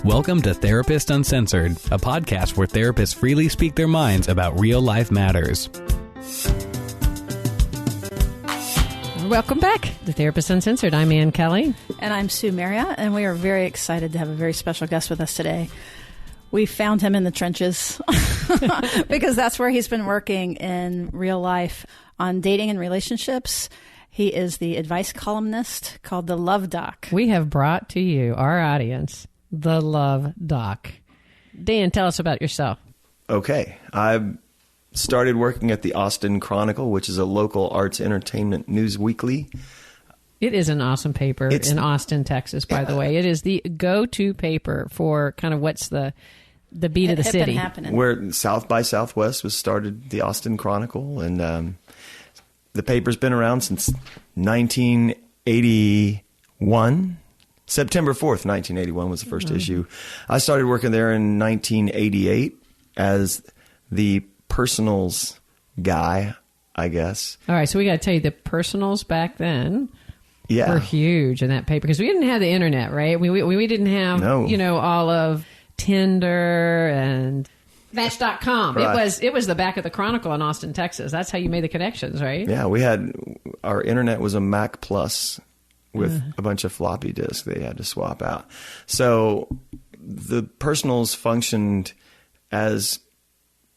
Welcome to Therapist Uncensored, a podcast where therapists freely speak their minds about real-life matters. Welcome back to Therapist Uncensored. I'm Ann Kelly. And I'm Sue Marriott, and we are very excited to have a very special guest with us today. We found him in the trenches because that's where he's been working in real life on dating and relationships. He is the advice columnist called the Luv Doc. We have brought to you, our audience, the Luv Doc. Dan, tell us about yourself. Okay. I started working at the Austin Chronicle, which is a local arts entertainment news weekly. It is an awesome paper in Austin, Texas, by the way. It is the go-to paper for kind of what's the beat of the city. Where South by Southwest was started, the Austin Chronicle, and the paper's been around since 1981. September 4th, 1981 was the first issue. I started working there in 1988 as the personals guy, I guess. All right, so we got to tell you, the personals back then were huge in that paper because we didn't have the internet, right? We didn't have, all of Tinder and Match.com. Right. It was the back of the Chronicle in Austin, Texas. That's how you made the connections, right? Yeah, our internet was a Mac Plus with a bunch of floppy disks they had to swap out. So the personals functioned as,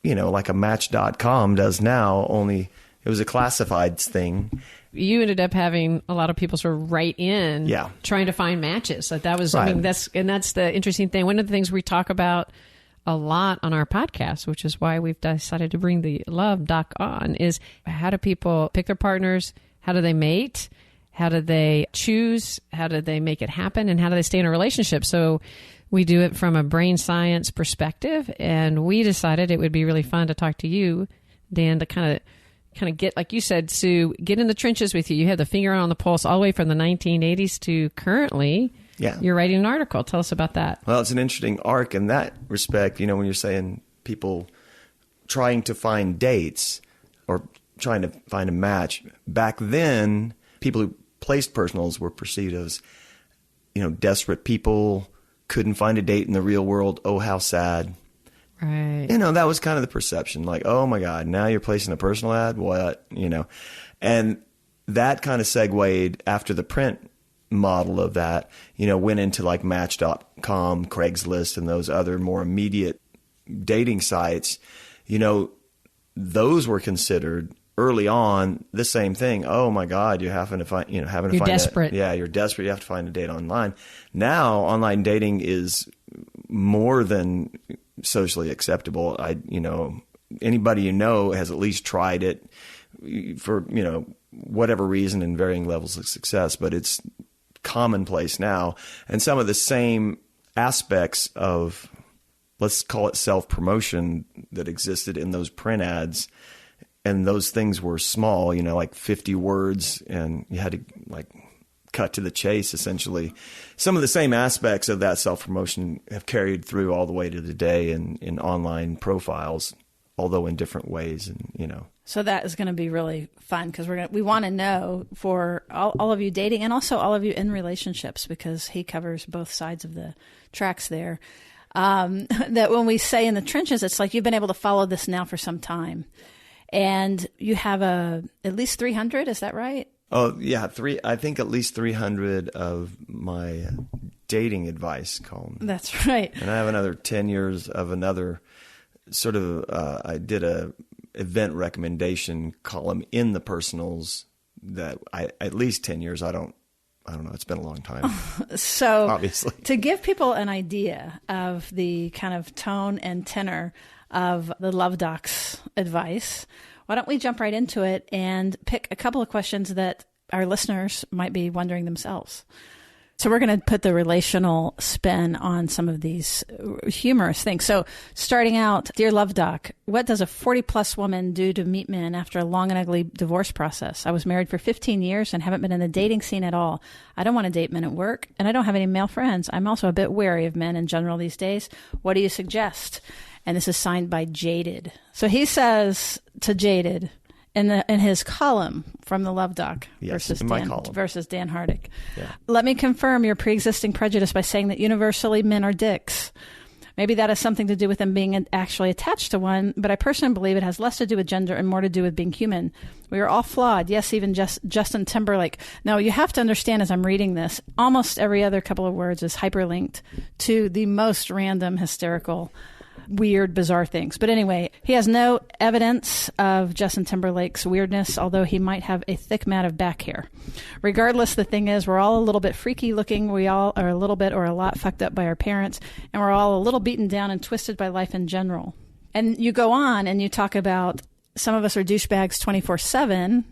like a Match.com does now, only it was a classifieds thing. You ended up having a lot of people sort of write in trying to find matches. Like that was, right. That's the interesting thing. One of the things we talk about a lot on our podcast, which is why we've decided to bring the Luv Doc on, is how do people pick their partners? How do they mate? How do they choose? How do they make it happen? And how do they stay in a relationship? So we do it from a brain science perspective. And we decided it would be really fun to talk to you, Dan, to kind of get, like you said, Sue, get in the trenches with you. You have the finger on the pulse all the way from the 1980s to currently. Yeah. You're writing an article. Tell us about that. Well, it's an interesting arc in that respect. When you're saying people trying to find dates or trying to find a match, back then, people who placed personals were perceived as, desperate people, couldn't find a date in the real world. Oh, how sad. Right. That was kind of the perception. Like, oh my God, now you're placing a personal ad? What? And that kind of segued after the print model of that, went into like Match.com, Craigslist, and those other more immediate dating sites. Those were considered early on the same thing. Oh my God, you're having to find, you're desperate. You're desperate. You have to find a date online. Now, online dating is more than socially acceptable. Anybody has at least tried it for, whatever reason in varying levels of success, but it's commonplace now. And some of the same aspects of, let's call it self-promotion, that existed in those print ads. And those things were small, like 50 words, and you had to cut to the chase, essentially. Some of the same aspects of that self-promotion have carried through all the way to today in online profiles, although in different ways. And, So that is going to be really fun because we want to know for all of you dating and also all of you in relationships, because he covers both sides of the tracks there, that when we say in the trenches, it's like you've been able to follow this now for some time. And you have at least 300, is that right? Oh, yeah. I think at least 300 of my dating advice column. That's right. And I have another 10 years of another sort of, I did a event recommendation column in the personals that at least 10 years. I don't know. It's been a long time. So obviously, to give people an idea of the kind of tone and tenor of the Luv Doc's advice, why don't we jump right into it and pick a couple of questions that our listeners might be wondering themselves. So we're going to put the relational spin on some of these humorous things. So starting out, dear Luv Doc, what does a 40-plus woman do to meet men after a long and ugly divorce process? I was married for 15 years and haven't been in the dating scene at all. I don't want to date men at work, and I don't have any male friends. I'm also a bit wary of men in general these days. What do you suggest? And this is signed by Jaded. So he says to Jaded, in his column from the Luv Doc versus Dan Hardick. Yeah. Let me confirm your pre-existing prejudice by saying that universally men are dicks. Maybe that has something to do with them being actually attached to one, but I personally believe it has less to do with gender and more to do with being human. We are all flawed. Yes, even Justin Timberlake. Now, you have to understand as I'm reading this, almost every other couple of words is hyperlinked to the most random, hysterical, weird, bizarre things. But anyway, he has no evidence of Justin Timberlake's weirdness, although he might have a thick mat of back hair. Regardless, the thing is, we're all a little bit freaky looking. We all are a little bit or a lot fucked up by our parents, and we're all a little beaten down and twisted by life in general. And you go on and you talk about some of us are douchebags 24/7,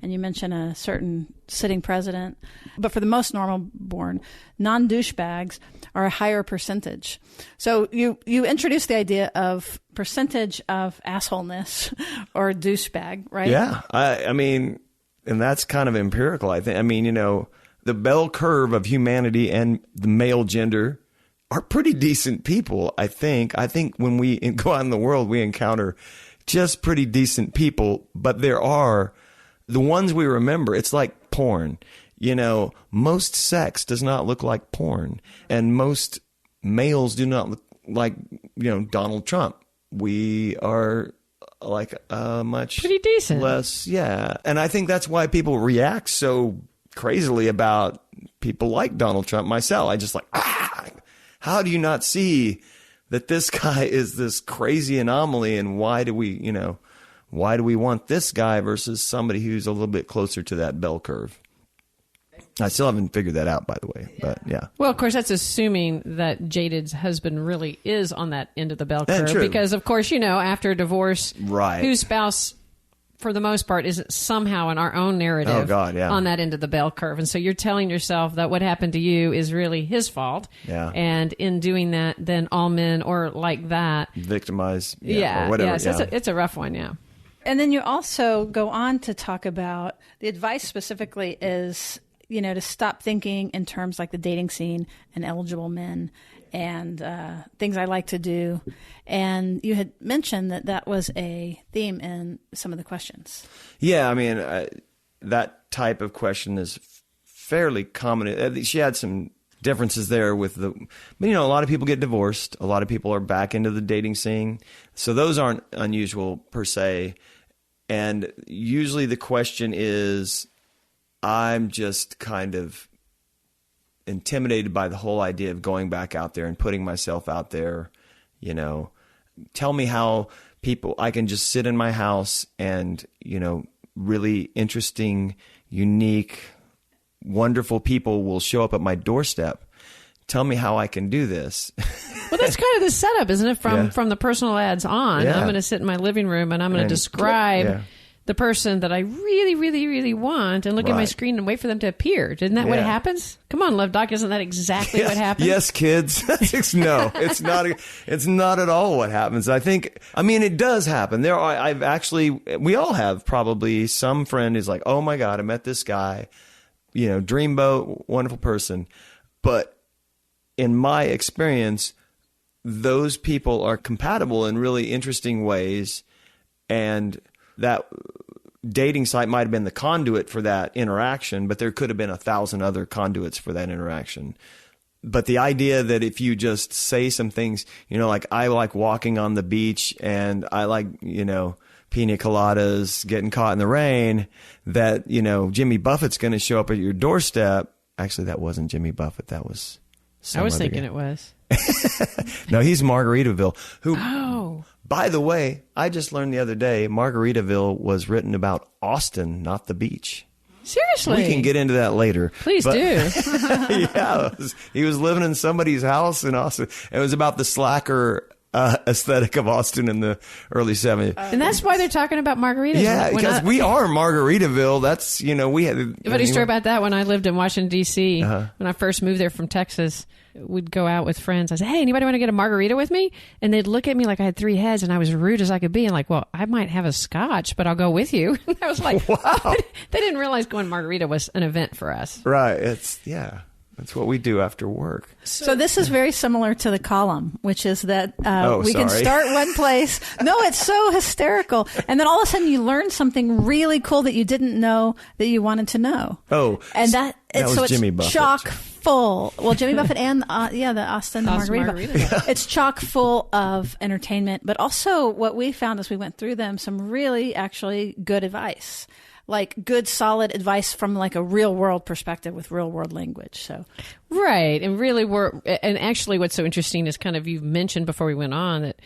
and you mention a certain sitting president. But for the most normal-born, non-douchebags are a higher percentage. So you introduce the idea of percentage of assholeness or douchebag, right? Yeah. I mean, and that's kind of empirical, I think. I mean, the bell curve of humanity and the male gender are pretty decent people, I think. I think when we go out in the world, we encounter just pretty decent people, but there are the ones we remember. It's like porn. Most sex does not look like porn, and most males do not look like, Donald Trump. We are like much pretty decent less. Yeah. And I think that's why people react so crazily about people like Donald Trump. Myself, I just like, how do you not see that this guy is this crazy anomaly, and why do we want this guy versus somebody who's a little bit closer to that bell curve? I still haven't figured that out, by the way, but yeah. Well, of course, that's assuming that Jaded's husband really is on that end of the bell curve. True. Because, of course, after a divorce, right, whose spouse, for the most part, is somehow in our own narrative on that end of the bell curve. And so you're telling yourself that what happened to you is really his fault. Yeah. And in doing that, then all men are like that. Victimize. Yeah. Or whatever. Yeah, so it's a rough one, yeah. And then you also go on to talk about the advice specifically is, to stop thinking in terms like the dating scene and eligible men and things I like to do. And you had mentioned that was a theme in some of the questions. Yeah, I mean, that type of question is fairly common. She had some differences there but a lot of people get divorced. A lot of people are back into the dating scene. So those aren't unusual per se. And usually the question is, I'm just kind of intimidated by the whole idea of going back out there and putting myself out there. Tell me how I can just sit in my house and, really interesting, unique, wonderful people will show up at my doorstep. Tell me how I can do this. Well, that's kind of the setup, isn't it? From the personal ads on. Yeah. I'm going to sit in my living room and I'm going to describe the person that I really, really, really want and look at my screen and wait for them to appear. Isn't that what happens? Come on, Luv Doc. Isn't that exactly what happens? Yes, kids. No, it's not. It's not at all what happens. It does happen. We all have probably some friend who's like, oh my God, I met this guy, dreamboat, wonderful person. But in my experience, those people are compatible in really interesting ways, and that dating site might have been the conduit for that interaction, but there could have been 1,000 other conduits for that interaction. But the idea that if you just say some things, like I like walking on the beach and I like, pina coladas, getting caught in the rain, that, Jimmy Buffett's going to show up at your doorstep. Actually, that wasn't Jimmy Buffett. That was I was thinking it was. No, he's Margaritaville. By the way, I just learned the other day, Margaritaville was written about Austin, not the beach. Seriously? We can get into that later. Please do. Yeah, he was living in somebody's house in Austin. It was about the slacker aesthetic of Austin in the early 70s. And that's why they're talking about margaritas. Yeah, because we are Margaritaville. That's, we had... Funny story about that, when I lived in Washington, D.C., when I first moved there from Texas, we'd go out with friends. I said, hey, anybody want to get a margarita with me? And they'd look at me like I had 3 heads and I was rude as I could be. And like, well, I might have a scotch, but I'll go with you. I was like, wow. They didn't realize going margarita was an event for us. Right. It's, yeah. That's what we do after work. So this is very similar to the column, which is that we can sorry. start one place. No, it's so hysterical. And then all of a sudden you learn something really cool that you didn't know that you wanted to know. Oh, and that was so it's Jimmy Buffett. chock full. Well, Jimmy Buffett and the Austin Margarita. It's chock full of entertainment, but also what we found as we went through them, some really actually good advice. Like good, solid advice from like a real world perspective with real world language. So, right. And really and actually what's so interesting is kind of, you've mentioned before we went on that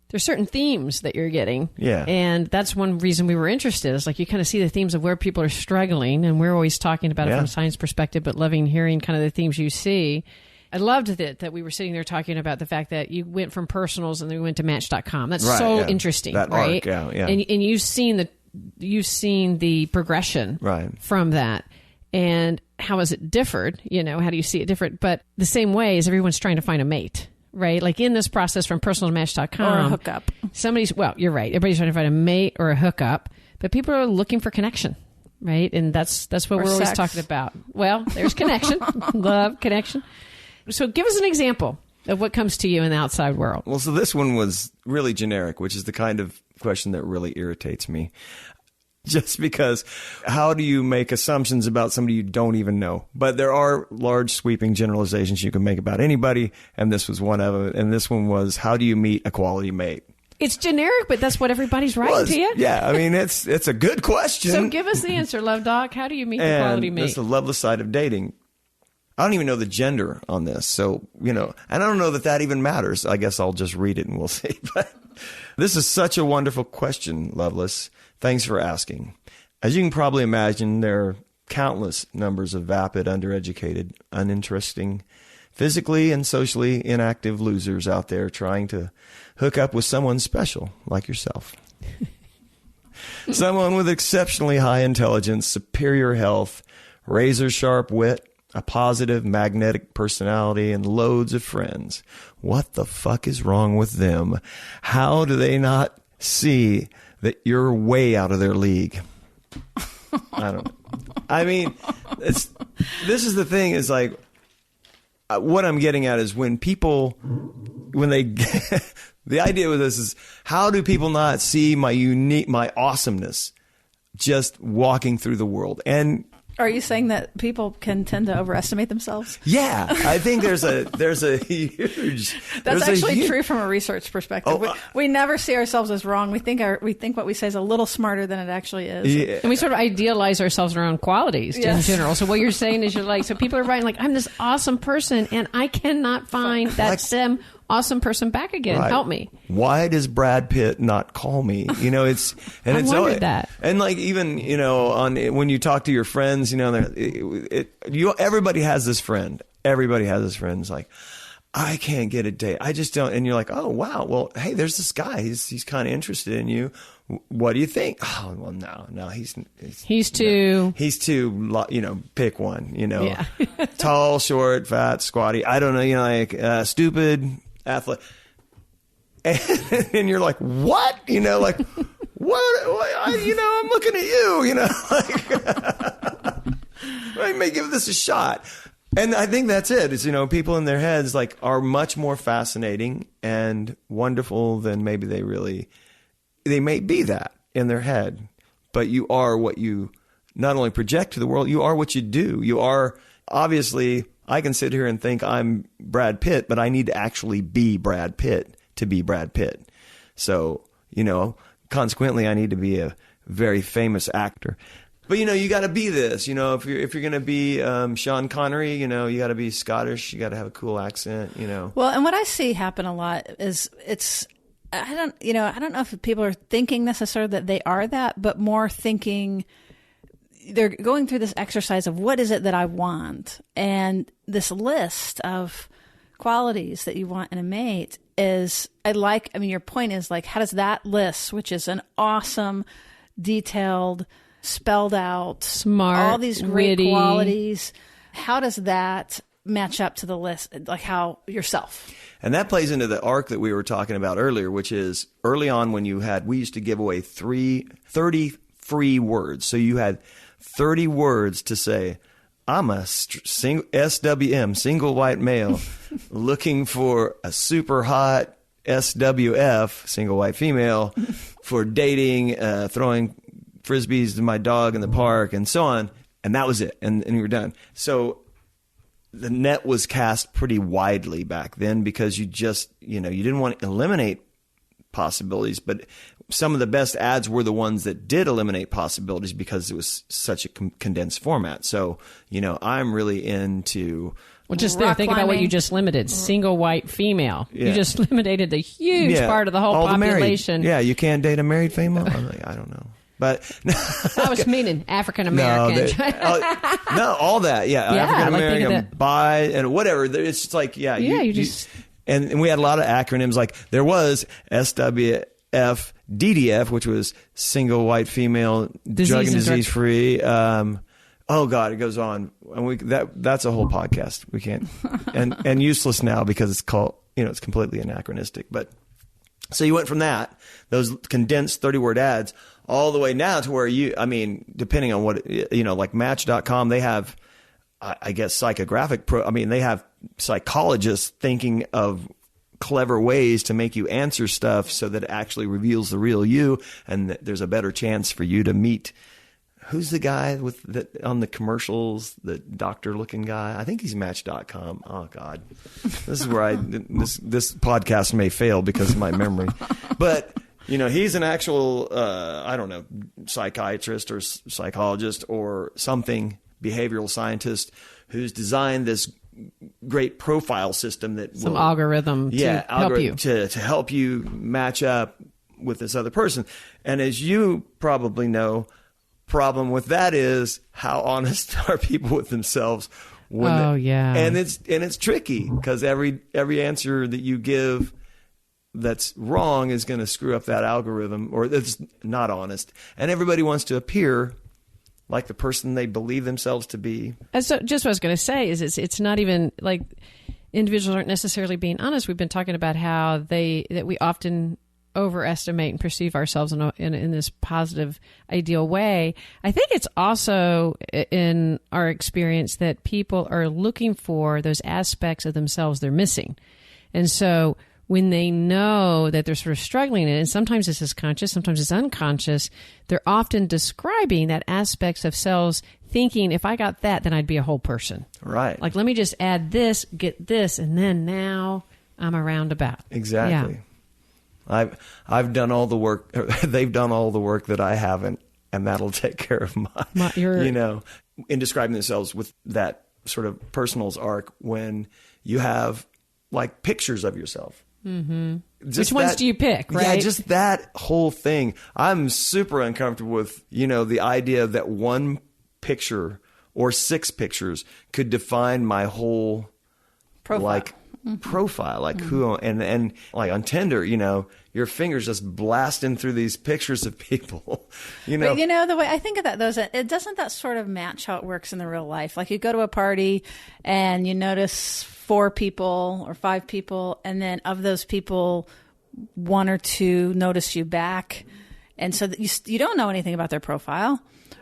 there's certain themes that you're getting. Yeah. And that's one reason we were interested, is like you kind of see the themes of where people are struggling, and we're always talking about it from a science perspective, but loving hearing kind of the themes you see. I loved that we were sitting there talking about the fact that you went from personals and then we went to Match.com. That's interesting, that right? Arc, yeah. And you've seen the progression from that, and how has it differed? How do you see it different? But the same way as everyone's trying to find a mate, right? Like in this process from personal to Match.com. Or a hookup. You're right. Everybody's trying to find a mate or a hookup, but people are looking for connection, right? And that's what we're always talking about. Well, there's connection, love, connection. So give us an example of what comes to you in the outside world. Well, so this one was really generic, which is the kind of question that really irritates me. Just because, how do you make assumptions about somebody you don't even know? But there are large sweeping generalizations you can make about anybody, and this was one of them. And this one was, how do you meet a quality mate? It's generic, but that's what everybody's writing to you. Yeah, I mean, it's a good question. So give us the answer, Luv Doc. How do you meet the quality mate? That's the loveless side of dating. I don't even know the gender on this. So, and I don't know that even matters. I guess I'll just read it and we'll see. But this is such a wonderful question, Loveless. Thanks for asking. As you can probably imagine, there are countless numbers of vapid, undereducated, uninteresting, physically and socially inactive losers out there trying to hook up with someone special like yourself. Someone with exceptionally high intelligence, superior health, razor-sharp wit, a positive, magnetic personality, and loads of friends. What the fuck is wrong with them? How do they not see that you're way out of their league? I don't know. I mean, this is the thing, is like, what I'm getting at is when they the idea with this is, how do people not see my awesomeness just walking through the world? And are you saying that people can tend to overestimate themselves? Yeah, I think there's a huge. That's actually true from a research perspective. We never see ourselves as wrong. We think what we say is a little smarter than it actually is. Yeah. And we sort of idealize ourselves around qualities in general. So what you're saying is, so people are writing like, I'm this awesome person and I cannot find that same awesome person back again. Right. Help me. Why does Brad Pitt not call me? It's and I wondered that. And like, even when you talk to your friends, everybody has this friend. Everybody has this friend. It's like, I can't get a date. I just don't. And you're like, oh wow, well, hey, there's this guy. He's kind of interested in you. What do you think? Oh well, no, he's too. He's too. Pick one. Yeah. Tall, short, fat, squatty. I don't know. Stupid. Athlete, and you're like, what? Like, what? I'm looking at you. I may give this a shot. And I think that's it. Is people in their heads like are much more fascinating and wonderful than maybe they may be that in their head. But you are what you not only project to the world, you are what you do. You are obviously. I can sit here and think I'm Brad Pitt, but I need to actually be Brad Pitt to be Brad Pitt. So, consequently, I need to be a very famous actor. But, you got to be this. If you're going to be Sean Connery, you got to be Scottish. You got to have a cool accent, Well, and what I see happen a lot is I don't know if people are thinking necessarily that they are that, but more thinking they're going through this exercise of what is it that I want? And this list of qualities that you want in a mate is, your point is like, how does that list, which is an awesome, detailed, spelled out, smart, all these great witty qualities, how does that match up to the list? Like how yourself. And that plays into the arc that we were talking about earlier, which is early on when we used to give away 30 free words. So you had 30 words to say, I'm a single SWM, single white male, looking for a super hot SWF, single white female, for dating, throwing frisbees to my dog in the park, and so on. And that was it. And we were done. So the net was cast pretty widely back then because you just, you didn't want to eliminate possibilities, but some of the best ads were the ones that did eliminate possibilities because it was such a condensed format. So, I'm really into... Well, just there, think about what you just limited. Single white female. Yeah. You just eliminated the huge part of the whole population. You can't date a married female? I'm like, I don't know. But I was meaning African American. No, all that. Yeah, African American, bi, and whatever. It's just like, you just... And we had a lot of acronyms. Like there was SWF, DDF, which was single white female, drug and disease free. Oh God, it goes on. And that's a whole podcast. We can't, and useless now because it's called, it's completely anachronistic. But so you went from those condensed 30-word ads all the way now to where depending on what, like Match.com, they have, I guess, they have psychologists thinking of clever ways to make you answer stuff so that it actually reveals the real you, and there's a better chance for you to meet. Who's the guy on the commercials, the doctor-looking guy? I think he's Match.com. Oh God, this is where this podcast may fail because of my memory, but he's an actual psychiatrist or psychologist or something, behavioral scientist who's designed this great profile system that algorithm to help you to help you match up with this other person. And as you probably know, problem with that is how honest are people with themselves and it's tricky because every answer that you give that's wrong is going to screw up that algorithm, or that's not honest, and everybody wants to appear like the person they believe themselves to be. And so just what I was going to say is it's not even like individuals aren't necessarily being honest. We've been talking about how that we often overestimate and perceive ourselves in this positive, ideal way. I think it's also in our experience that people are looking for those aspects of themselves they're missing. And so when they know that they're sort of struggling, and sometimes this is conscious, sometimes it's unconscious, they're often describing that aspects of selves, thinking, if I got that, then I'd be a whole person. Right. Like, let me just add this, get this, and then now I'm a roundabout. Exactly. Yeah. I've done all the work. They've done all the work that I haven't, and that'll take care of in describing themselves with that sort of personals arc when you have like pictures of yourself. Mm-hmm. Which ones do you pick, right? Yeah, just that whole thing. I'm super uncomfortable with, the idea that one picture or 6 pictures could define my whole profile, like who, and like on Tinder, your fingers just blasting through these pictures of people, But the way I think of that, it doesn't that sort of match how it works in the real life? Like you go to a party and you notice 4 people or 5 people, and then of those people, 1 or 2 notice you back, and so that you don't know anything about their profile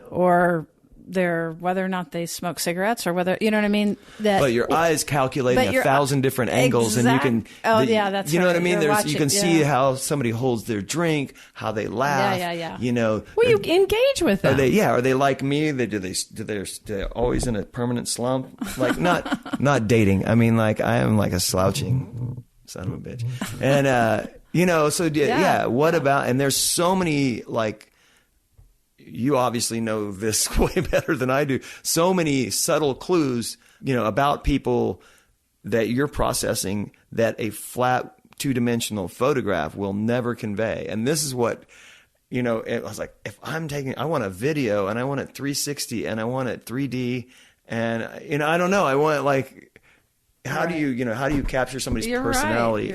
or whether or not they smoke cigarettes or whether, you know what I mean? But your eyes calculating 1,000 different angles, and you can. That's you know right. what I mean. You can see how somebody holds their drink, how they laugh. Yeah. Well, you engage with them. Are they like me? They're always in a permanent slump. Like not dating. I mean, like I am like a slouching son of a bitch, and What about? And there's so many like. You obviously know this way better than I do. So many subtle clues, about people that you're processing that a flat 2-dimensional photograph will never convey. And this is what, I was like, if I want a video and I want it 360 and I want it 3D and, I don't know. I want like, how do you capture somebody's personality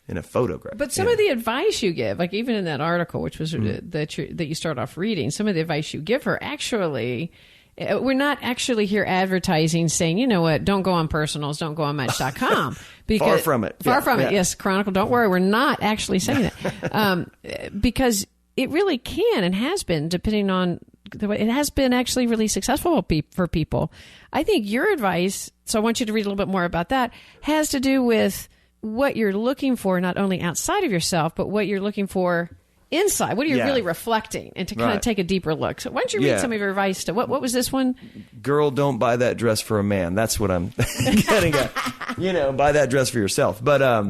in a photograph? But some of the advice you give, like even in that article, which was that you start off reading, some of the advice you give her, actually, we're not actually here advertising saying, you know what, don't go on personals, don't go on Match.com. Far from it. Far from it. Yes, Chronicle, don't worry. We're not actually saying that. Because it really can and has been, depending on it has been actually really successful for people. I think your advice, so I want you to read a little bit more about that, has to do with what you're looking for, not only outside of yourself, but what you're looking for inside. What are you really reflecting, and to kind of take a deeper look. So why don't you read some of your advice to what was this one? Girl, don't buy that dress for a man. That's what I'm getting at. Buy that dress for yourself. But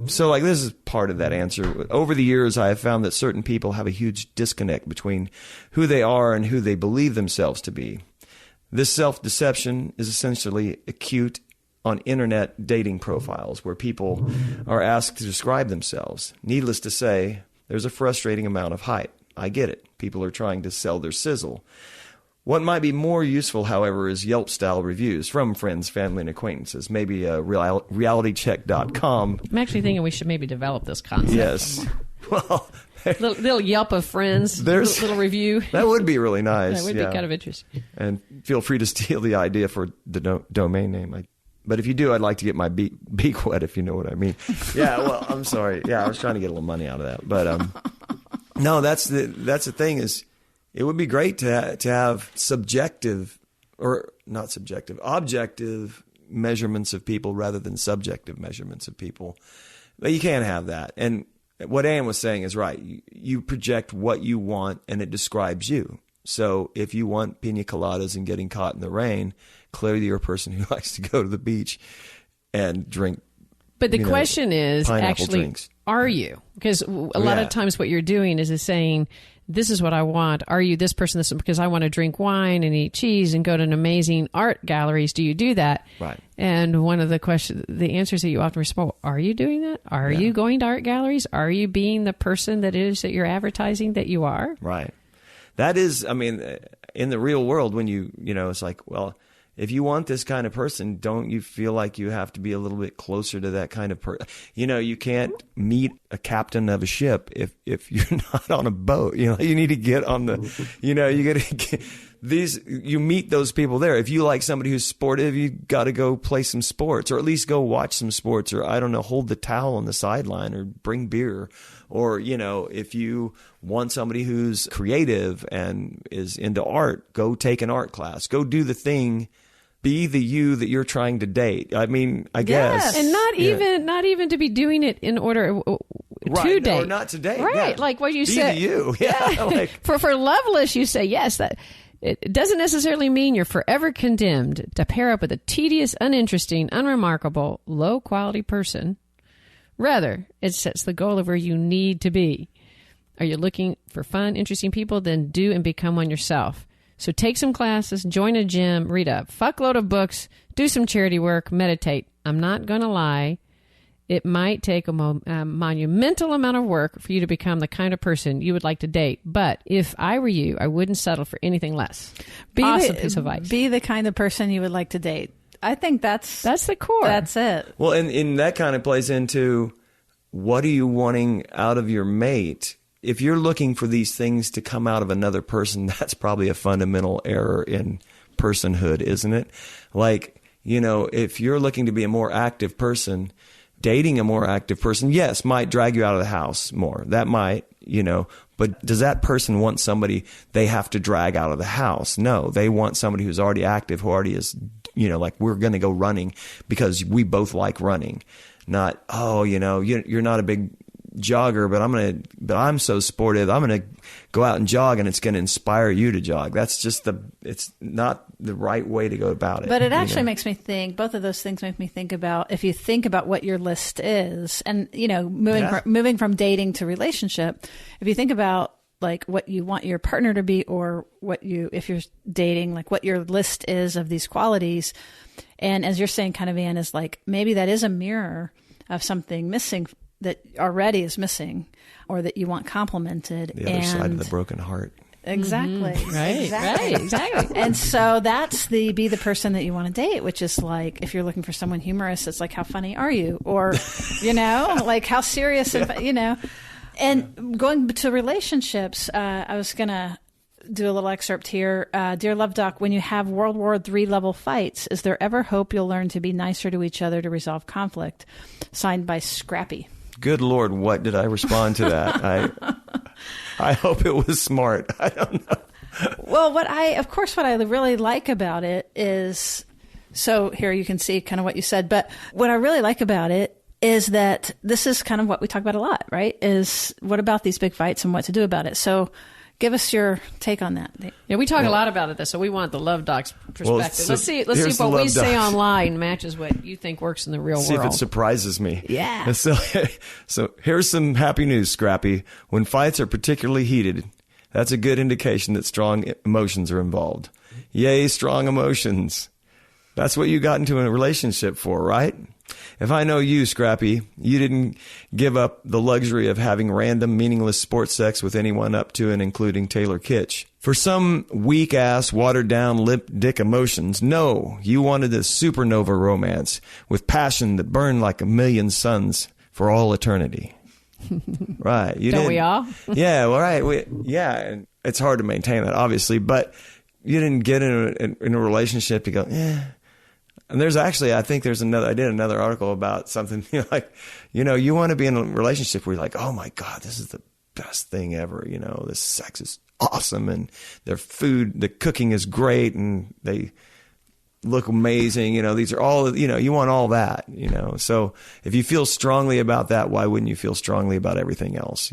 so like this is part of that answer. Over the years, I have found that certain people have a huge disconnect between who they are and who they believe themselves to be. This self-deception is essentially acute on internet dating profiles where people are asked to describe themselves. Needless to say, there's a frustrating amount of hype. I get it. People are trying to sell their sizzle. What might be more useful, however, is Yelp-style reviews from friends, family, and acquaintances. Maybe realitycheck.com. I'm actually thinking we should maybe develop this concept. Yes. Well, little Yelp of friends, little review. That would be really nice. That would be kind of interesting. And feel free to steal the idea for the domain name. But if you do, I'd like to get my beak wet, if you know what I mean. Yeah, well, I'm sorry. Yeah, I was trying to get a little money out of that. But no, that's the thing is, it would be great to have objective measurements of people rather than subjective measurements of people. But you can't have that. And what Ann was saying is right. You project what you want, and it describes you. So if you want pina coladas and getting caught in the rain, clearly you're a person who likes to go to the beach and drink. But the question is, actually, drinks. Are you? Because a lot of times what you're doing is saying, this is what I want. Are you this person? Because I want to drink wine and eat cheese and go to an amazing art galleries. Do you do that? Right. And one of the answers that you often respond, are you doing that? Are you going to art galleries? Are you being the person that you're advertising that you are? Right. That is, I mean, in the real world, when it's like, well, if you want this kind of person, don't you feel like you have to be a little bit closer to that kind of person? You can't meet a captain of a ship if you're not on a boat. You need to get on the, you got to get you meet those people there. If you like somebody who's sportive, you got to go play some sports, or at least go watch some sports, or I don't know, hold the towel on the sideline, or bring beer. Or, if you want somebody who's creative and is into art, go take an art class. Go do the thing. Be the you that you're trying to date. I mean, I guess. And not even to be doing it in order to date. Or not to date. Right. Yeah. Like what you said. Be the you. Yeah. For loveless, you say, yes, that it doesn't necessarily mean you're forever condemned to pair up with a tedious, uninteresting, unremarkable, low-quality person. Rather, it sets the goal of where you need to be. Are you looking for fun, interesting people? Then do and become one yourself. So take some classes, join a gym, read a fuckload of books, do some charity work, meditate. I'm not going to lie. It might take a monumental amount of work for you to become the kind of person you would like to date. But if I were you, I wouldn't settle for anything less. Awesome piece of advice. Be the kind of person you would like to date. I think that's the core. That's it. Well, and that kind of plays into, what are you wanting out of your mate? If you're looking for these things to come out of another person, that's probably a fundamental error in personhood, isn't it? Like, if you're looking to be a more active person, dating a more active person, yes, might drag you out of the house more. That might, but does that person want somebody they have to drag out of the house? No, they want somebody who's already active, who already is, like, we're going to go running because we both like running. Not, you're not a big jogger, but I'm so sportive. I'm going to go out and jog, and it's going to inspire you to jog. That's just it's not the right way to go about it. But it actually makes me think, both of those things make me think about, if you think about what your list is, and, moving from dating to relationship, if you think about like what you want your partner to be, or if you're dating, like what your list is of these qualities. And as you're saying, kind of, Ann, is like, maybe that is a mirror of something missing that already is missing, or that you want complemented. The other side of the broken heart. Exactly. Mm-hmm. Right. Exactly. And so that's be the person that you want to date, which is like, if you're looking for someone humorous, it's like, how funny are you? Or, like, how serious, And going to relationships, I was going to do a little excerpt here. Dear Luv Doc, when you have World War III level fights, is there ever hope you'll learn to be nicer to each other to resolve conflict? Signed by Scrappy. Good Lord, what did I respond to that? I hope it was smart. I don't know. Well, what I really like about it is, so here you can see kind of what you said, but what I really like about it is that this is kind of what we talk about a lot, right? Is what about these big fights and what to do about it? So give us your take on that. Yeah, we talk a lot about it, so we want the Love Doc's perspective. Let's see if what we say online matches what you think works in the real world. See if it surprises me. Yeah. So here's some happy news, Scrappy. When fights are particularly heated, that's a good indication that strong emotions are involved. Yay, strong emotions. That's what you got into a relationship for, right? If I know you, Scrappy, you didn't give up the luxury of having random, meaningless sports sex with anyone up to and including Taylor Kitsch. For some weak-ass, watered-down, limp dick emotions, no, you wanted this supernova romance with passion that burned like a million suns for all eternity. Right. You Don't we all? Yeah, well, right. And it's hard to maintain that, obviously, but you didn't get in a relationship to go, And there's actually, I did another article about something like, you want to be in a relationship where you're like, oh my God, this is the best thing ever. This sex is awesome and their food, the cooking is great and they look amazing. These are all, you want all that, So if you feel strongly about that, why wouldn't you feel strongly about everyththing else,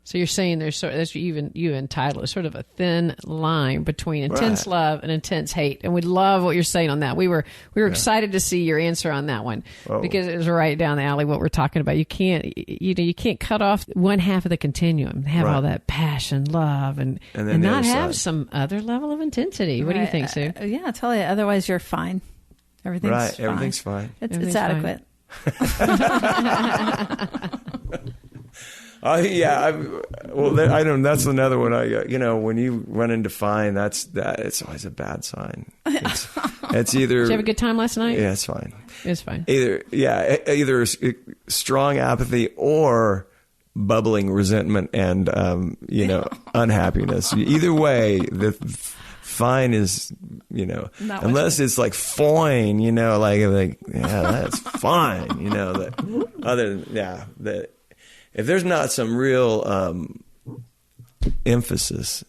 So you're saying there's you entitle it sort of a thin line between intense love and intense hate, and we love what you're saying on that. We were excited to see your answer on that one because it was right down the alley what we're talking about. You can't cut off one half of the continuum, have all that passion, love, and not have some other level of intensity. What do you think, Sue? Yeah, I tell you. Otherwise, you're fine. Everything's fine. Everything's fine. It's adequate. I don't. That's another one. When you run into fine, it's always a bad sign. It's either. Did you have a good time last night? Yeah, it's fine. It's fine. Either strong apathy or bubbling resentment and unhappiness. Either way, the fine is unless it's like fine. That's fine. If there's not some real emphasis,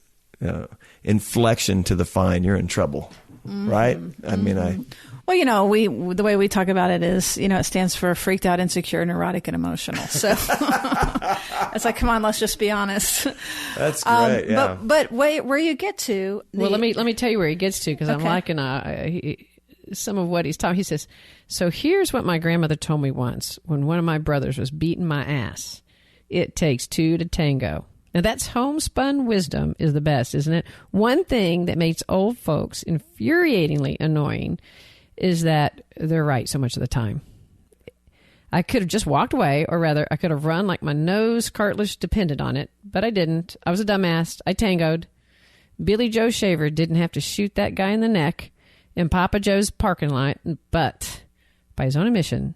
inflection to the fine, you're in trouble, right? I mean, Well, the way we talk about it is, it stands for freaked out, insecure, neurotic, and emotional. So it's like, come on, let's just be honest. That's great. Yeah. But where you get to? Let me tell you where he gets to because I'm liking some of what he's talking. He says, so here's what my grandmother told me once when one of my brothers was beating my ass. It takes two to tango. Now, that's homespun wisdom is the best, isn't it? One thing that makes old folks infuriatingly annoying is that they're right so much of the time. I could have just walked away, or rather, I could have run like my nose cartilage depended on it, but I didn't. I was a dumbass. I tangoed. Billy Joe Shaver didn't have to shoot that guy in the neck in Papa Joe's parking lot, but by his own admission,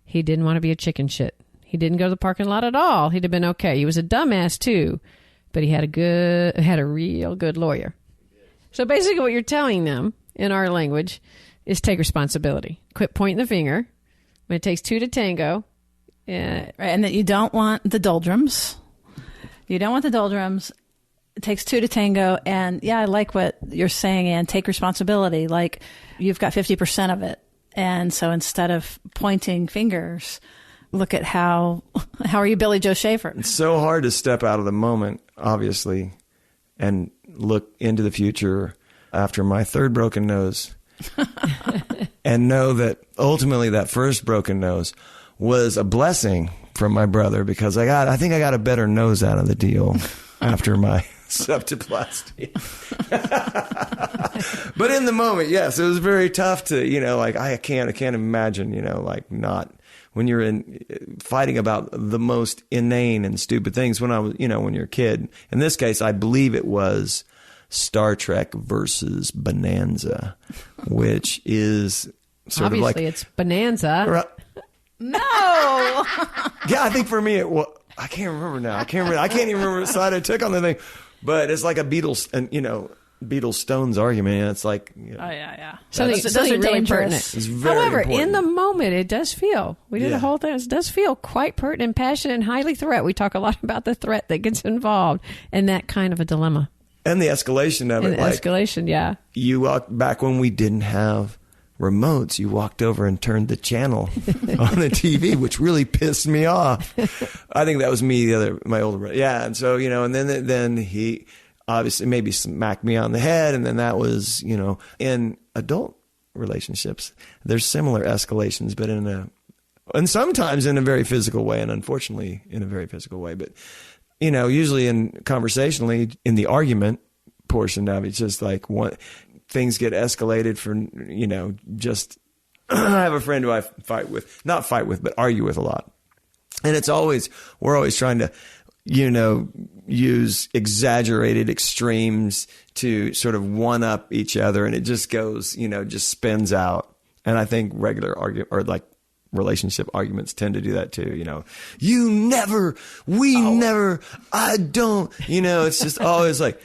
he didn't want to be a chicken shit. He didn't go to the parking lot at all. He'd have been okay. He was a dumbass too, but he had a real good lawyer. So basically what you're telling them in our language is take responsibility. Quit pointing the finger. When it takes two to tango. Right, and that you don't want the doldrums. You don't want the doldrums. It takes two to tango. And I like what you're saying, Ann. Take responsibility. Like you've got 50% of it. And so instead of pointing fingers, look at how are you Billy Joe Shaver? It's so hard to step out of the moment, obviously, and look into the future after my third broken nose and know that ultimately that first broken nose was a blessing from my brother because I think I got a better nose out of the deal after my septoplasty. But in the moment, yes, it was very tough to, I can't imagine, not when you're fighting about the most inane and stupid things when I was, when you're a kid. In this case, I believe it was Star Trek versus Bonanza, which is sort of like... Obviously, it's Bonanza. No! Yeah, I think for me, I can't remember now. I can't even remember what side I took on the thing. But it's like a Beatles, and Beatles-Stones argument. And it's like... Oh, yeah. Something really pertinent. It's very However, important. in the moment, it does feel... We did a whole thing. It does feel quite pertinent, passionate, and highly threat. We talk a lot about the threat that gets involved and that kind of a dilemma. And the escalation of it. Escalation, yeah. You walked back when we didn't have remotes. You walked over and turned the channel on the TV, which really pissed me off. I think that was me, my older brother. Yeah, and so, and then he obviously maybe smacked me on the head, and then that was, in adult relationships, there's similar escalations, but and sometimes in a very physical way, and unfortunately in a very physical way. But, usually conversationally in the argument portion of it, it's just like things get escalated for, just, I have a friend who I not fight with, but argue with a lot. And we're always trying to, use exaggerated extremes to sort of one up each other. And it just goes, just spins out. And I think regular argument or like relationship arguments tend to do that too. You never, we never, I don't, it's just always like,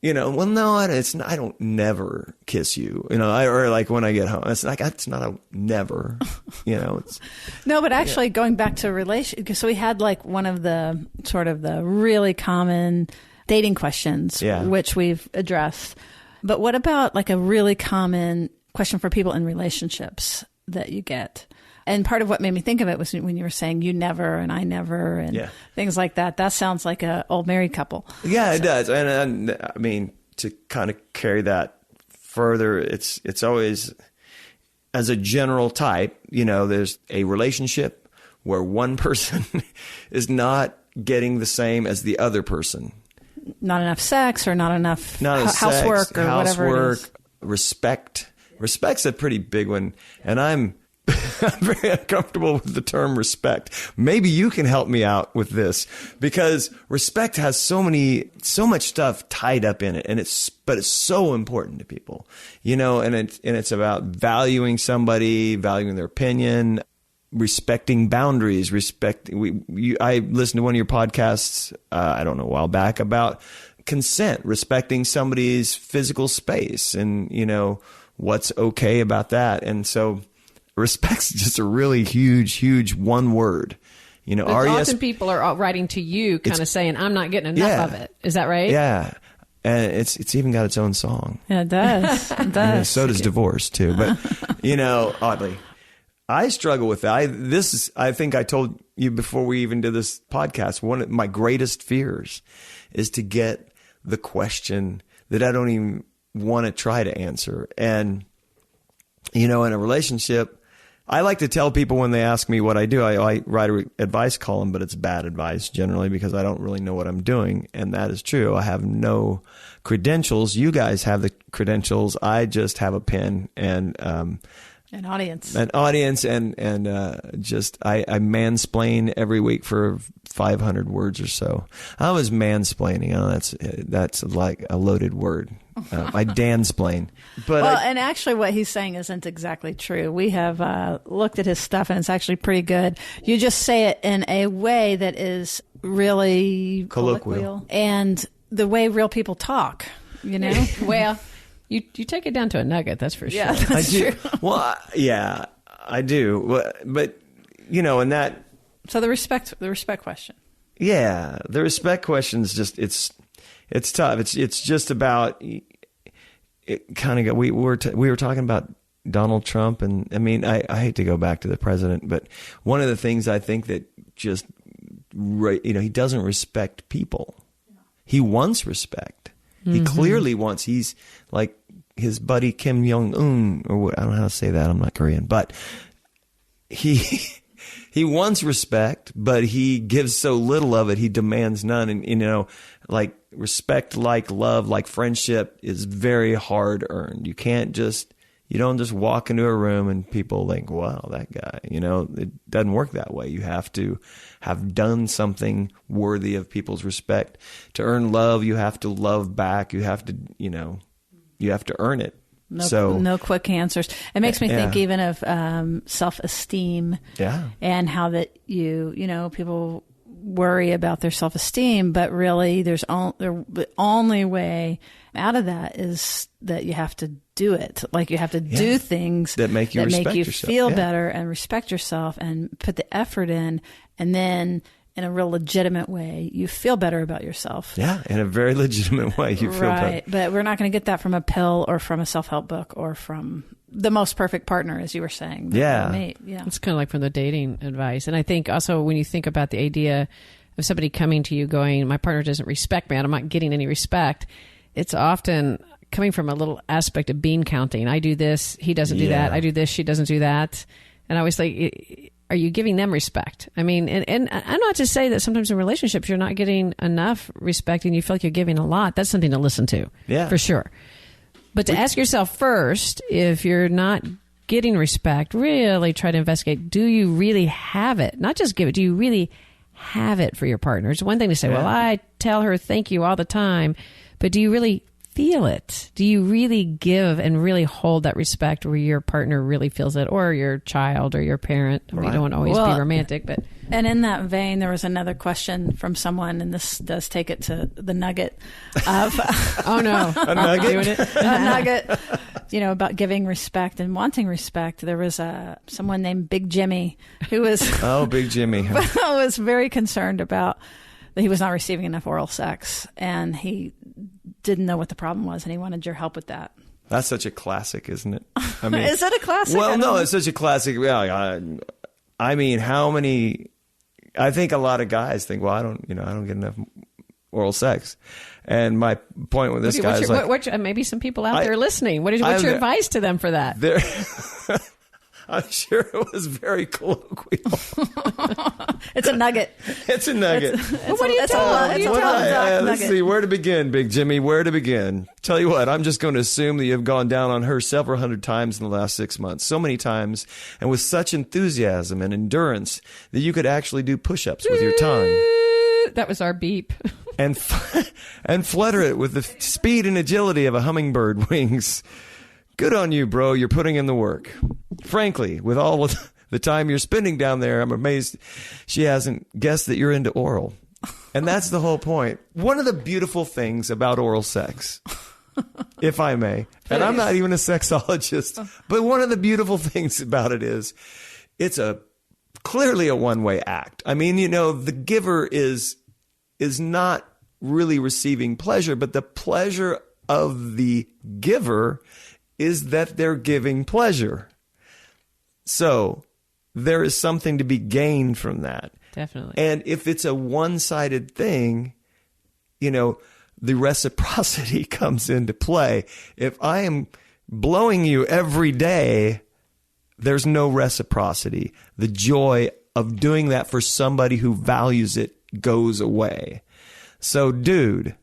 well, no, it's not, I don't never kiss you, or like when I get home, it's like, it's not a never, it's. No, but actually going back to relation, so we had like one of the sort of the really common dating questions, which we've addressed. But what about like a really common question for people in relationships that you get? And part of what made me think of it was when you were saying you never and I never and things like that. That sounds like an old married couple. Yeah, it does. And I mean, to kind of carry that further, it's always, as a general type, there's a relationship where one person is not getting the same as the other person. Not enough sex or not enough housework or whatever it is. Respect. Respect's a pretty big one. And I'm very uncomfortable with the term respect. Maybe you can help me out with this, because respect has so much stuff tied up in it, but it's so important to people, and it's about valuing somebody, valuing their opinion, respecting boundaries, I listened to one of your podcasts, I don't know, a while back about consent, respecting somebody's physical space and, what's okay about that. And so respect's just a really huge one word. Often people are writing to you kind of saying, I'm not getting enough of it. Is that right? Yeah. And it's even got its own song. Yeah, it does. It does. So does divorce too. But, oddly, I struggle with that. I think I told you before we even did this podcast, one of my greatest fears is to get the question that I don't even want to try to answer. And, in a relationship, I like to tell people when they ask me what I do, I write an advice column, but it's bad advice generally because I don't really know what I'm doing. And that is true. I have no credentials. You guys have the credentials. I just have a pen and an audience. And just I mansplain every week for 500 words or so. I was mansplaining. That's like a loaded word. I dansplain. But and actually what he's saying isn't exactly true. We have looked at his stuff and it's actually pretty good. You just say it in a way that is really colloquial and the way real people talk, Well, you take it down to a nugget, that's for sure. Yeah, that's true. Well, yeah, I do. But and that. So the respect question. Yeah, the respect question is just it's tough. It's just about it. Kind of we were talking about Donald Trump, and I mean I hate to go back to the president, but one of the things I think that just he doesn't respect people. He wants respect. Mm-hmm. He clearly wants. He's like his buddy Kim Jong-un, or I don't know how to say that. I'm not Korean, but he wants respect, but he gives so little of it. He demands none. And, like respect, like love, like friendship is very hard earned. You don't just walk into a room and people think, wow, that guy, it doesn't work that way. You have to have done something worthy of people's respect. To earn love, you have to love back. You have to, you have to earn it. No quick answers. It makes me think even of self-esteem and how that people worry about their self-esteem, but really the only way out of that is that you have to do it. Like you have to do things that make you feel better and respect yourself and put the effort in. And then in a real legitimate way, you feel better about yourself. Yeah, in a very legitimate way, you feel better. Right, but we're not going to get that from a pill or from a self-help book or from the most perfect partner, as you were saying. Yeah. It's kind of like from the dating advice. And I think also when you think about the idea of somebody coming to you going, my partner doesn't respect me, I'm not getting any respect, it's often coming from a little aspect of bean counting. I do this, he doesn't do that. I do this, she doesn't do that. And I always think, are you giving them respect? I mean, and I'm not to say that sometimes in relationships you're not getting enough respect and you feel like you're giving a lot. That's something to listen to, for sure. But to ask yourself first, if you're not getting respect, really try to investigate, do you really have it? Not just give it, do you really have it for your partner? It's one thing to say, well, I tell her thank you all the time, but do you really feel it? Do you really give and really hold that respect where your partner really feels it, or your child or your parent? Right. You don't always be romantic, but... And in that vein, there was another question from someone, and this does take it to the nugget of... oh, no. A nugget? Doing it? A nugget, about giving respect and wanting respect. There was someone named Big Jimmy who was... Oh, Big Jimmy. was very concerned about that he was not receiving enough oral sex, and he didn't know what the problem was, and he wanted your help with that. That's such a classic, isn't it? I mean, is it a classic? Well, no, it's such a classic. I mean, how many... I think a lot of guys think, well, I don't get enough oral sex. And my point with this guy is like... maybe some people out there listening. What's your advice to them for that? I'm sure it was very colloquial. It's a nugget. It's a nugget. What do you tell them? Let's see, where to begin, Big Jimmy, where to begin? Tell you what, I'm just going to assume that you've gone down on her several hundred times in the last 6 months. So many times, and with such enthusiasm and endurance that you could actually do push-ups with your tongue. That was our beep. And flutter it with the speed and agility of a hummingbird wings. Good on you, bro. You're putting in the work. Frankly, with all of the time you're spending down there, I'm amazed she hasn't guessed that you're into oral. And that's the whole point. One of the beautiful things about oral sex, if I may, and I'm not even a sexologist, but one of the beautiful things about it is it's clearly a one-way act. I mean, the giver is not really receiving pleasure, but the pleasure of the giver is that they're giving pleasure. So there is something to be gained from that. Definitely. And if it's a one-sided thing, the reciprocity comes into play. If I am blowing you every day, there's no reciprocity. The joy of doing that for somebody who values it goes away. So, dude,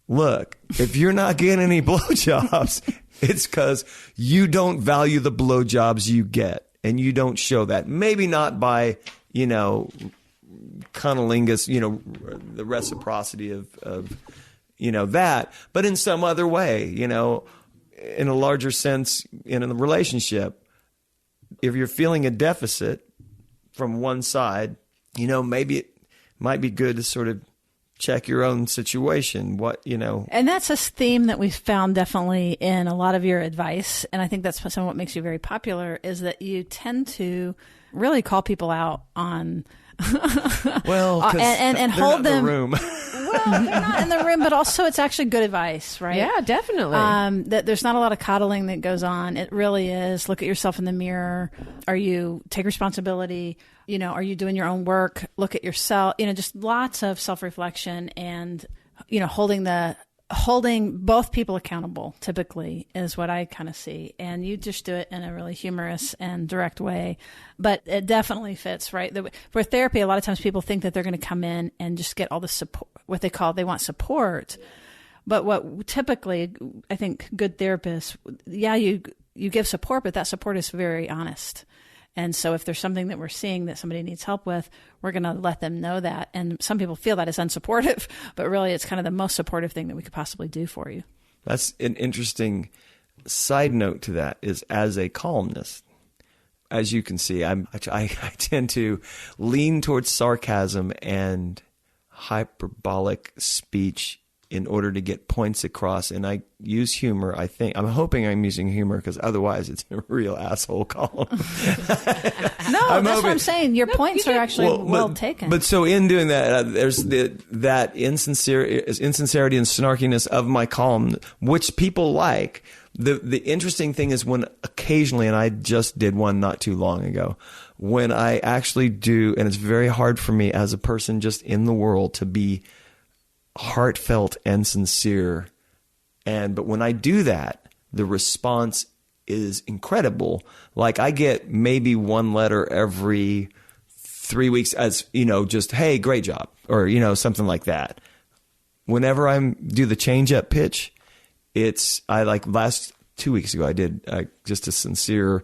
look, if you're not getting any blowjobs, it's because you don't value the blowjobs you get, and you don't show that. Maybe not by, cunnilingus, the reciprocity of that, but in some other way, in a larger sense, in a relationship. If you're feeling a deficit from one side, maybe it might be good to sort of check your own situation, And that's a theme that we've found definitely in a lot of your advice. And I think that's some of what makes you very popular is that you tend to really call people out on... well, and hold them... in the room. Well, they're not in the room, but also it's actually good advice, right? Yeah, definitely. That there's not a lot of coddling that goes on. It really is. Look at yourself in the mirror. Take responsibility? Are you doing your own work? Look at yourself. Just lots of self-reflection and, holding both people accountable typically is what I kind of see. And you just do it in a really humorous and direct way, but it definitely fits, right? For therapy, a lot of times people think that they're going to come in and just get all the support, they want support. But what typically, I think good therapists, you give support, but that support is very honest. And so if there's something that we're seeing that somebody needs help with, we're going to let them know that. And some people feel that is unsupportive, but really it's kind of the most supportive thing that we could possibly do for you. That's an interesting side note to that is as a columnist, as you can see, I tend to lean towards sarcasm and hyperbolic speech in order to get points across. And I use humor. I'm hoping I'm using humor, because otherwise it's a real asshole column. No, that's what I'm saying. Your points are actually well taken. But so in doing that, there's that insincerity and snarkiness of my column, which people like. The interesting thing is when occasionally, and I just did one not too long ago, when I actually do, and it's very hard for me as a person just in the world to be heartfelt and sincere, but when I do that, the response is incredible. Like, I get maybe one letter every 3 weeks as, just, hey, great job, or something like that. Whenever I do the change up pitch, last 2 weeks ago I did just a sincere.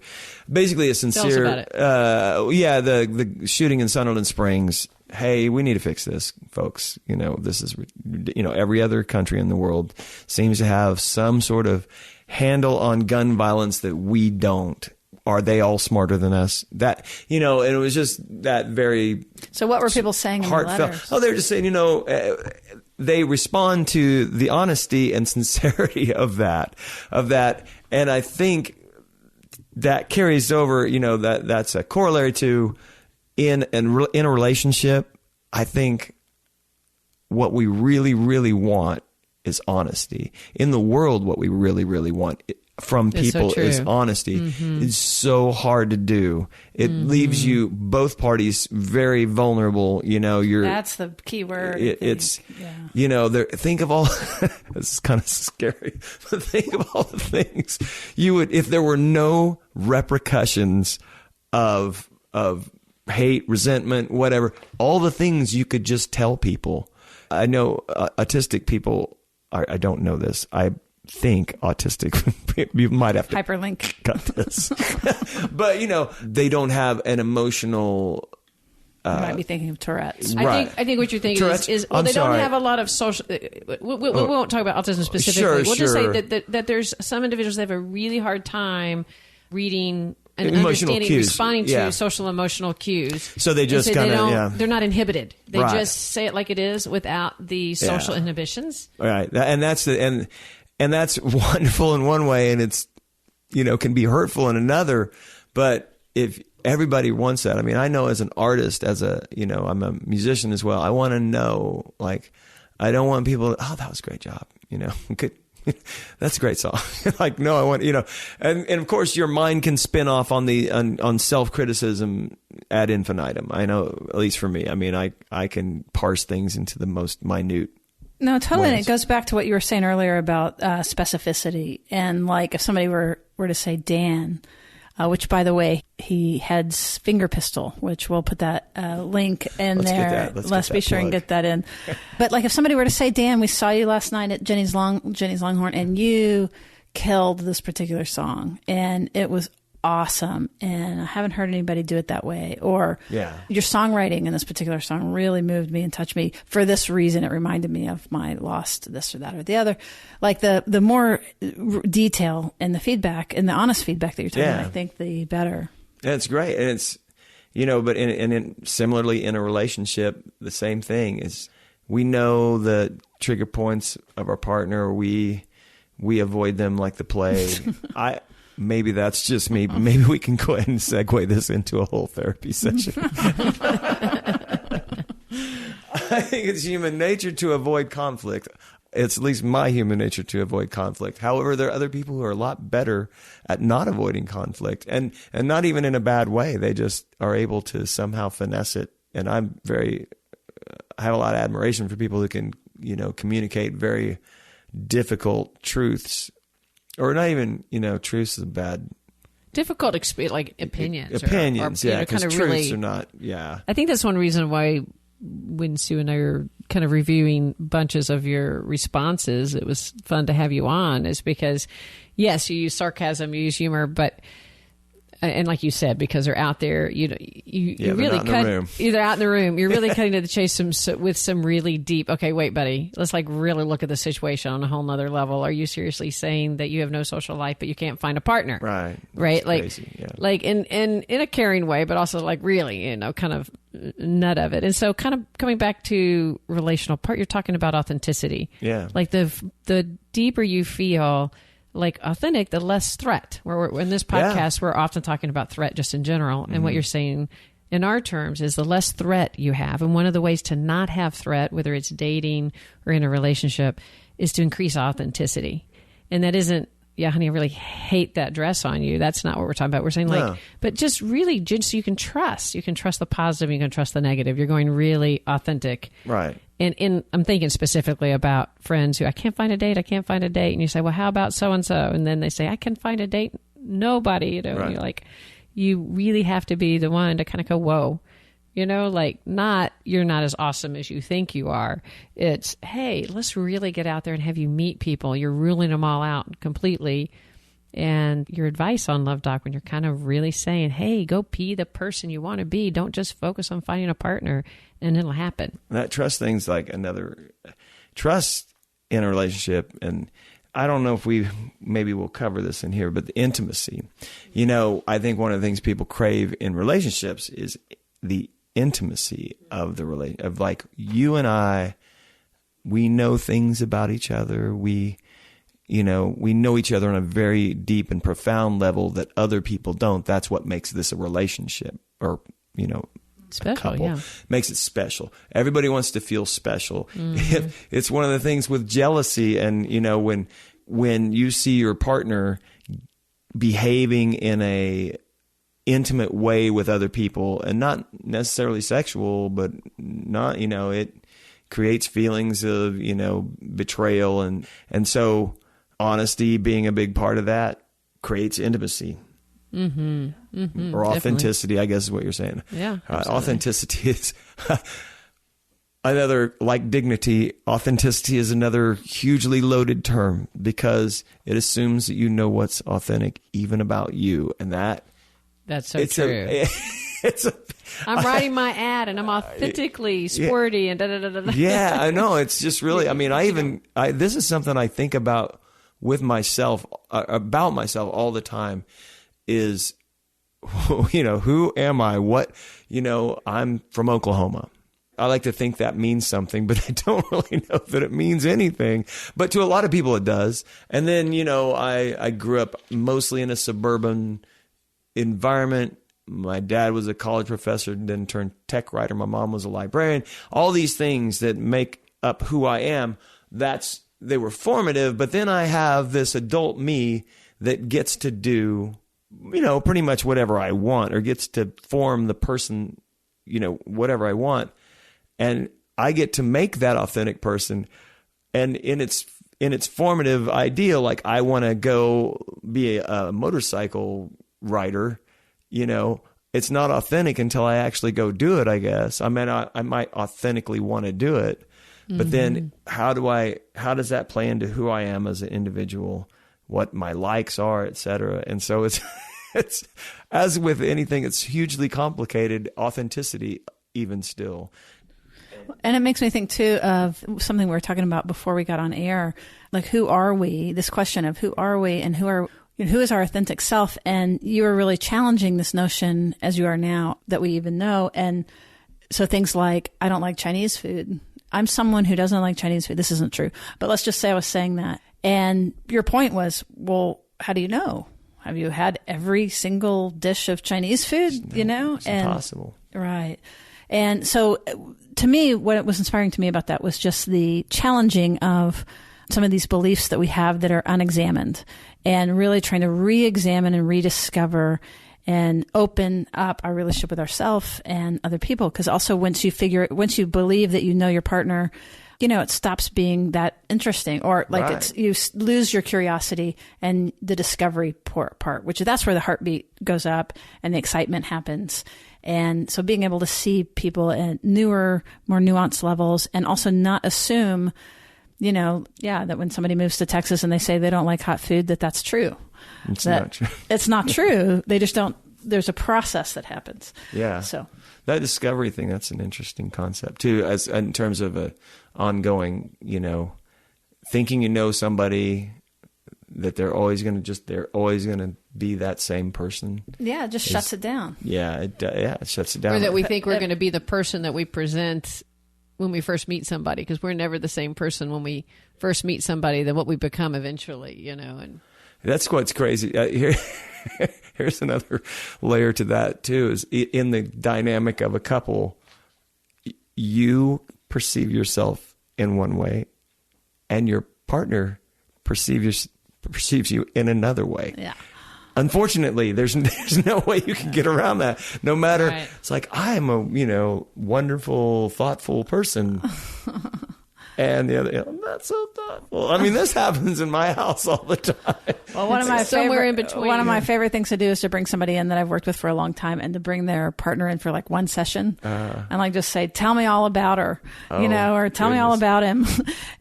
Tell us about it. The shooting in Sunderland Springs. Hey, we need to fix this, folks. This is, every other country in the world seems to have some sort of handle on gun violence that we don't. Are they all smarter than us? That, and it was just that very. So what were people saying in heartfelt? The letters? Oh, they're just saying, they respond to the honesty and sincerity of that. And I think that carries over, that's a corollary to in a relationship. I think what we really, really want is honesty. In the world, what we really, really want from people is honesty. Mm-hmm. It's so hard to do. It leaves you, both parties, very vulnerable. That's the key word. Think of all, this is kind of scary, but think of all the things you would, if there were no repercussions of hate, resentment, whatever, all the things you could just tell people. I know autistic people, I don't know this. I think autistic, you might have to hyperlink cut this. But they don't have an emotional. You might be thinking of Tourette's. Right. I think what you're thinking is they don't have a lot of social. We won't talk about autism specifically. We'll just say that there's some individuals that have a really hard time reading and understanding, responding to social emotional cues. So they just kind of, they're not inhibited. They just say it like it is without the social inhibitions. Right. And that's wonderful in one way, and it's, can be hurtful in another. But if everybody wants that, I mean, I know as an artist, I'm a musician as well. I want to know, I don't want people, that was a great job. That's a great song. No, I want, and of course your mind can spin off on self-criticism ad infinitum. I know, at least for me, I mean, I can parse things into the most minute. No, totally. ways. And it goes back to what you were saying earlier about specificity. And if somebody were to say Dan, which, by the way, he heads Finger Pistol, which we'll put that link in there. Let's be sure and get that in. But if somebody were to say, Dan, we saw you last night at Jenny's Longhorn, and you killed this particular song, and it was awesome, and I haven't heard anybody do it that way. Or your songwriting in this particular song really moved me and touched me for this reason. It reminded me of my lost this or that or the other. The more detail and the feedback and the honest feedback that you're talking about, I think the better. And it's great. And it's, but similarly in a relationship, the same thing is, we know the trigger points of our partner. We avoid them like the plague. Maybe that's just me, but maybe we can go ahead and segue this into a whole therapy session. I think it's human nature to avoid conflict. It's at least my human nature to avoid conflict. However, there are other people who are a lot better at not avoiding conflict, and not even in a bad way. They just are able to somehow finesse it. And I have a lot of admiration for people who can, communicate very difficult truths. Or not even, truths is a bad... Difficult opinions. Opinions, because truths really, are not, I think that's one reason why when Sue and I are kind of reviewing bunches of your responses, it was fun to have you on, is because, yes, you use sarcasm, you use humor, but... And like you said, because they're out there, you really cut. They're out in the room. You're really cutting to the chase with some really deep. Okay, wait, buddy. Let's really look at the situation on a whole nother level. Are you seriously saying that you have no social life, but you can't find a partner? Right. Right. Crazy. Yeah. In a caring way, but also really, kind of nut of it. And so kind of coming back to relational part, you're talking about authenticity. Yeah. Like the deeper you feel like authentic, the less threat. In this podcast, we're often talking about threat just in general. And what you're saying in our terms is the less threat you have. And one of the ways to not have threat, whether it's dating or in a relationship, is to increase authenticity. And that isn't, yeah, honey, I really hate that dress on you. That's not what we're talking about. We're saying but just really, just you can trust. You can trust the positive. You can trust the negative. You're going really authentic. Right. And I'm thinking specifically about friends who, I can't find a date. And you say, well, how about so-and-so? And then they say, I can find a date. Nobody, Right. And you're like, you really have to be the one to kind of go, whoa. You're not as awesome as you think you are. It's, hey, let's really get out there and have you meet people. You're ruling them all out completely. And your advice on Luv Doc, when you're kind of really saying, hey, go be the person you want to be. Don't just focus on finding a partner and it'll happen. That trust thing's like another trust in a relationship. And I don't know if maybe we'll cover this in here, but the intimacy. I think one of the things people crave in relationships is the intimacy of of like you and I, we know things about each other. We know each other on a very deep and profound level that other people don't. That's what makes this a relationship or, special, a couple. Yeah. Makes it special. Everybody wants to feel special. Mm-hmm. It's one of the things with jealousy. And, when you see your partner behaving in a intimate way with other people and not necessarily sexual, but not, it creates feelings of, betrayal. And so honesty being a big part of that creates intimacy. Mm-hmm. Mm-hmm. Or authenticity, definitely. I guess is what you're saying. Yeah. Authenticity is another, like dignity, authenticity is another hugely loaded term because it assumes that you know what's authentic even about you. And that's so true. I'm writing my ad and I'm authentically sporty and da-da-da-da-da. Yeah, I know. It's just really, this is something I think about with myself, about myself all the time is, who am I? What, I'm from Oklahoma. I like to think that means something, but I don't really know that it means anything. But to a lot of people, it does. And then, I grew up mostly in a suburban environment. My dad was a college professor, then turned tech writer. My mom was a librarian. All these things that make up who I am, they were formative. But then I have this adult me that gets to do, pretty much whatever I want or gets to form the person, whatever I want. And I get to make that authentic person. And in its formative ideal, like I want to go be a motorcycle rider, it's not authentic until I actually go do it, I guess. I might authentically want to do it, but then how does that play into who I am as an individual, what my likes are, et cetera. And so it's as with anything, it's hugely complicated, authenticity, even still. And it makes me think too of something we were talking about before we got on air, like who are we? This question of who are we and who is our authentic self? And you are really challenging this notion as you are now that we even know. And so things like, I don't like Chinese food. I'm someone who doesn't like Chinese food. This isn't true. But let's just say I was saying that. And your point was, well, how do you know? Have you had every single dish of Chinese food? No, it's impossible. Right. And so to me, what was inspiring to me about that was just the challenging of some of these beliefs that we have that are unexamined and really trying to re-examine and rediscover and open up our relationship with ourselves and other people. Because also once you believe that you know your partner, it stops being that interesting, or like right. you lose your curiosity and the discovery part, which that's where the heartbeat goes up and the excitement happens. And so being able to see people at newer, more nuanced levels and also not assume, that when somebody moves to Texas and they say they don't like hot food, that's true. It's not true. It's not true. They just don't, there's a process that happens. Yeah. So that discovery thing, that's an interesting concept too, as in terms of a ongoing, thinking somebody, that they're always going to be that same person. Yeah, it just shuts it down. Yeah, it shuts it down. Or that we think we're going to be the person that we present when we first meet somebody, because we're never the same person when we first meet somebody than what we become eventually, And that's what's crazy. Here's another layer to that too, is in the dynamic of a couple, you perceive yourself in one way and your partner perceives you in another way. Yeah. Unfortunately, there's no way you can get around that. No matter, right. It's like, I am a, wonderful, thoughtful person. And the other, not so thoughtful. I mean, this happens in my house all the time. Well, one of my favorite things to do is to bring somebody in that I've worked with for a long time, and to bring their partner in for like one session, and just say, "Tell me all about her," or "Tell me all about him,"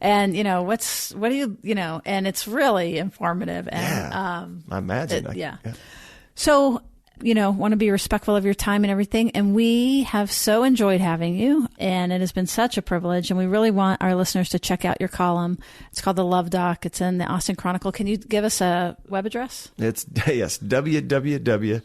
and what do you, and it's really informative. And I imagine. So. Want to be respectful of your time and everything. And we have so enjoyed having you, and it has been such a privilege. And we really want our listeners to check out your column. It's called the Luv Doc. It's in the Austin Chronicle. Can you give us a web address? It's www.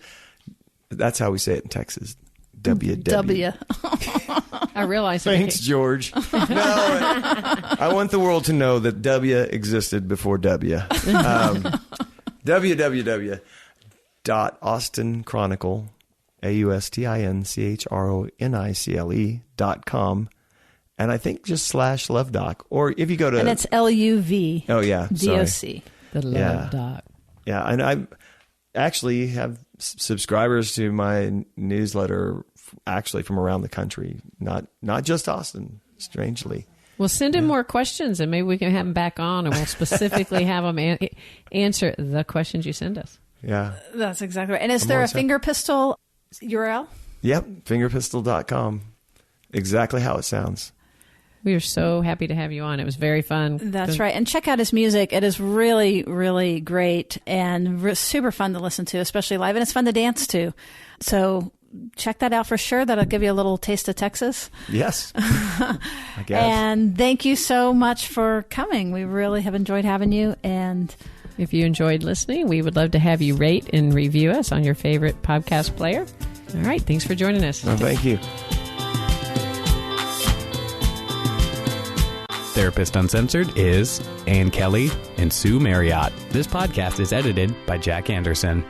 That's how we say it in Texas. www. I realize. Thanks, George. No, I want the world to know that W existed before W. Austin Chronicle, AustinChronicle.com, and I think just /Luv Doc, or if you go to, and it's LUV. Oh yeah, DOC. The Luv Doc. Yeah, and I actually have subscribers to my newsletter, actually from around the country, not just Austin. Strangely. Well, send in more questions, and maybe we can have them back on, and we'll specifically have them answer the questions you send us. Yeah. That's exactly right. And is there a Finger Pistol URL? Yep, fingerpistol.com. Exactly how it sounds. We are so happy to have you on. It was very fun. That's right. And check out his music. It is really, really great and super fun to listen to, especially live. And it's fun to dance to. So check that out for sure. That'll give you a little taste of Texas. Yes. I guess. And thank you so much for coming. We really have enjoyed having you. And if you enjoyed listening, we would love to have you rate and review us on your favorite podcast player. All right. Thanks for joining us. Well, thank you. Therapist Uncensored is Ann Kelly and Sue Marriott. This podcast is edited by Jack Anderson.